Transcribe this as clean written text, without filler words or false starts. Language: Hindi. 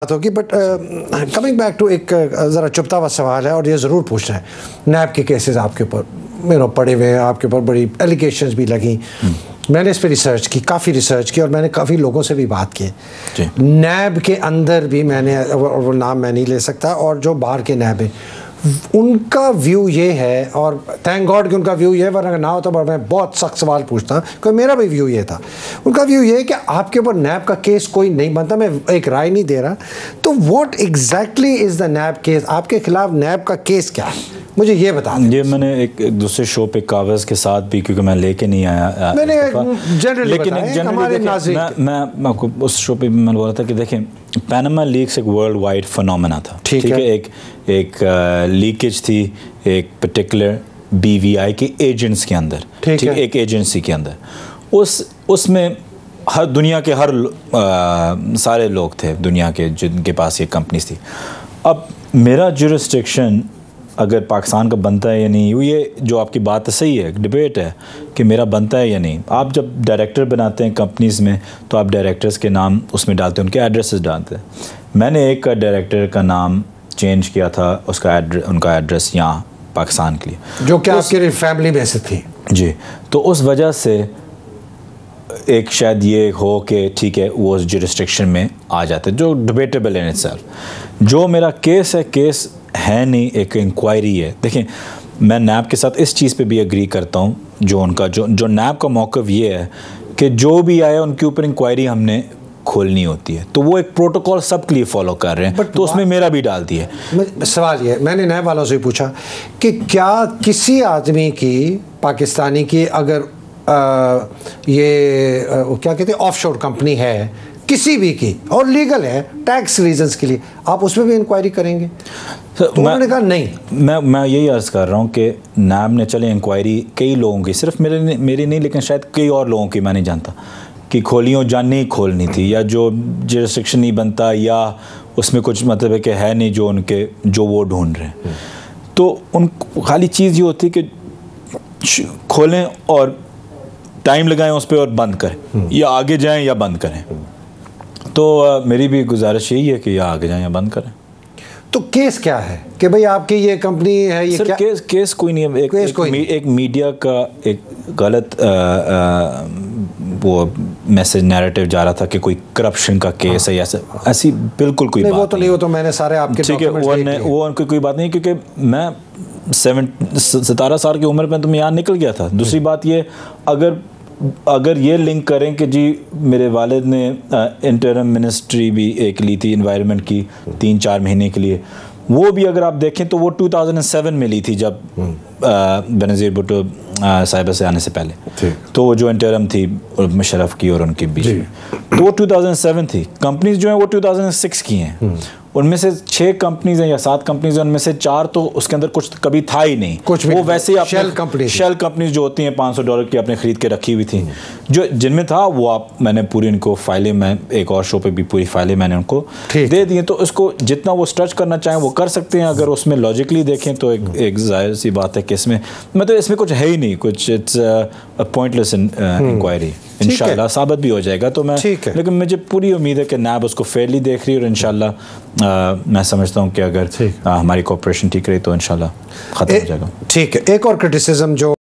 बात होगी। बट कमिंग बैक टू एक ज़रा चुभता हुआ सवाल है और ये ज़रूर पूछना है। नैब के केसेस आपके ऊपर पड़े हुए हैं, आपके ऊपर बड़ी एलिगेशंस भी लगी। मैंने इस पर रिसर्च की, काफ़ी रिसर्च की और मैंने काफ़ी लोगों से भी बात की। नैब के अंदर भी मैंने, वो नाम मैं नहीं ले सकता, और जो बाहर के नैब हैं उनका व्यू ये है, और थैंक गॉड कि उनका व्यू ये है, वरना ना होता तो मैं बहुत सख्त सवाल पूछता, क्योंकि मेरा भी व्यू ये था। उनका व्यू ये है कि आपके ऊपर नैब का केस कोई नहीं बनता। मैं एक राय नहीं दे रहा, तो what exactly is the NAB case? आपके खिलाफ नैब का केस क्या है, मुझे ये बता दें। ये मैंने एक दूसरे शो पे कागज़ के साथ भी, क्योंकि मैं लेके नहीं आया, मैंने जनरली मैं आपको उस शो पे भी मैंने बोला था कि देखें, पैनामा लीक्स एक वर्ल्ड वाइड फिनोमेना था। ठीक है, एक लीकेज थी एक पर्टिकुलर BVI के एजेंट्स के अंदर, ठीक है, एक एजेंसी के अंदर। उसमें हर दुनिया के सारे लोग थे दुनिया के जिनके पास ये कंपनीज थी। अब मेरा जुरिस्डिक्शन अगर पाकिस्तान का बनता है या नहीं, ये जो आपकी बात है सही है, डिबेट है कि मेरा बनता है या नहीं। आप जब डायरेक्टर बनाते हैं कंपनीज़ में तो आप डायरेक्टर्स के नाम उसमें डालते हैं, उनके एड्रेसेस डालते हैं। मैंने एक का डायरेक्टर का नाम चेंज किया था, उनका एड्रेस यहाँ पाकिस्तान के लिए, जो कि आपकी फैमिली में से थी जी। तो उस वजह से एक शायद ये हो कि ठीक है वो उस जुरिस्डिक्शन में आ जाते, जो डिबेटेबल इन इटसेल्फ। जो मेरा केस है, केस है नहीं, एक इंक्वायरी है। देखें, मैं नैब के साथ इस चीज़ पे भी एग्री करता हूँ, जो उनका जो नैब का मौक़िफ़ ये है कि जो भी आया उनके ऊपर इंक्वायरी हमने खोलनी होती है, तो वो एक प्रोटोकॉल सबके लिए फॉलो कर रहे हैं, तो उसमें मेरा भी डाल दिया। सवाल ये, मैंने नैब वालों से पूछा कि क्या किसी आदमी की, पाकिस्तानी की, अगर क्या कहते हैं ऑफशोर कंपनी है किसी भी की और लीगल है टैक्स रीजंस के लिए, आप उसमें भी इंक्वायरी करेंगे? तो उन्होंने कहा नहीं। मैं यही अर्ज़ कर रहा हूँ कि नैब ने चले इंक्वायरी कई लोगों की, सिर्फ मेरी नहीं, लेकिन शायद कई और लोगों की, मैं नहीं जानता कि खोली हो या नहीं खोलनी थी, या जो जुरिस्डिक्शन नहीं बनता, या उसमें कुछ मतलब है कि है नहीं जो वो ढूंढ रहे हैं। तो उन खाली चीज़ ये होती है कि खोलें और टाइम लगाएं उस पर और बंद करें, या आगे जाएं या बंद करें। तो मेरी भी गुजारिश यही है कि या आगे जाएं या बंद करें। तो केस क्या है कि भाई आपकी ये कंपनी है, ये सर क्या? केस कोई नहीं है। एक मीडिया का एक गलत वो मैसेज नैरेटिव जा रहा था कि कोई करप्शन का केस है, या ऐसी बिल्कुल कोई बात वो तो नहीं। वो तो मैंने सारे आपके, ठीक है, वो उनकी कोई बात नहीं, क्योंकि मैं 17 साल की उम्र में तो मैं यहाँ निकल गया था। दूसरी बात ये, अगर ये लिंक करें कि जी मेरे वालिद ने इंटरम मिनिस्ट्री भी एक ली थी एनवायरनमेंट की 3-4 महीने के लिए, वो भी अगर आप देखें तो वो 2007 में ली थी, जब बेनज़ीर भुट्टो साहिबा से आने से पहले। तो वो जो इंटरम थी मुशर्रफ की और उनके बीच में, तो वो 2007 थी। कंपनीज जो हैं वो 2006 की हैं। उनमें से 6 कंपनीज हैं या 7 कंपनीज हैं, उनमें से 4 तो उसके अंदर कुछ कभी था ही नहीं, कुछ भी, वो वैसे ही शेल कंपनीज जो होती हैं $500 की आपने खरीद के रखी हुई थी, जो जिनमें था वो मैंने पूरी उनको फाइलें, मैं एक और शो पे भी पूरी फाइलें मैंने उनको दे दी। तो उसको जितना वो स्ट्रेच करना चाहें वो कर सकते हैं। अगर उसमें लॉजिकली देखें तो एक जाहिर सी बात है कि इसमें मतलब इसमें कुछ है ही नहीं कुछ, इट्स पॉइंटलेस इंक्वायरी। इंशाल्लाह साबित भी हो जाएगा। तो मैं, लेकिन मुझे पूरी उम्मीद है कि नैब उसको फेयरली देख रही है, और इंशाल्लाह मैं समझता हूँ कि अगर हमारी कोऑपरेशन ठीक रही तो इंशाल्लाह ख़त्म हो जाएगा। ठीक है, एक और क्रिटिसिज्म जो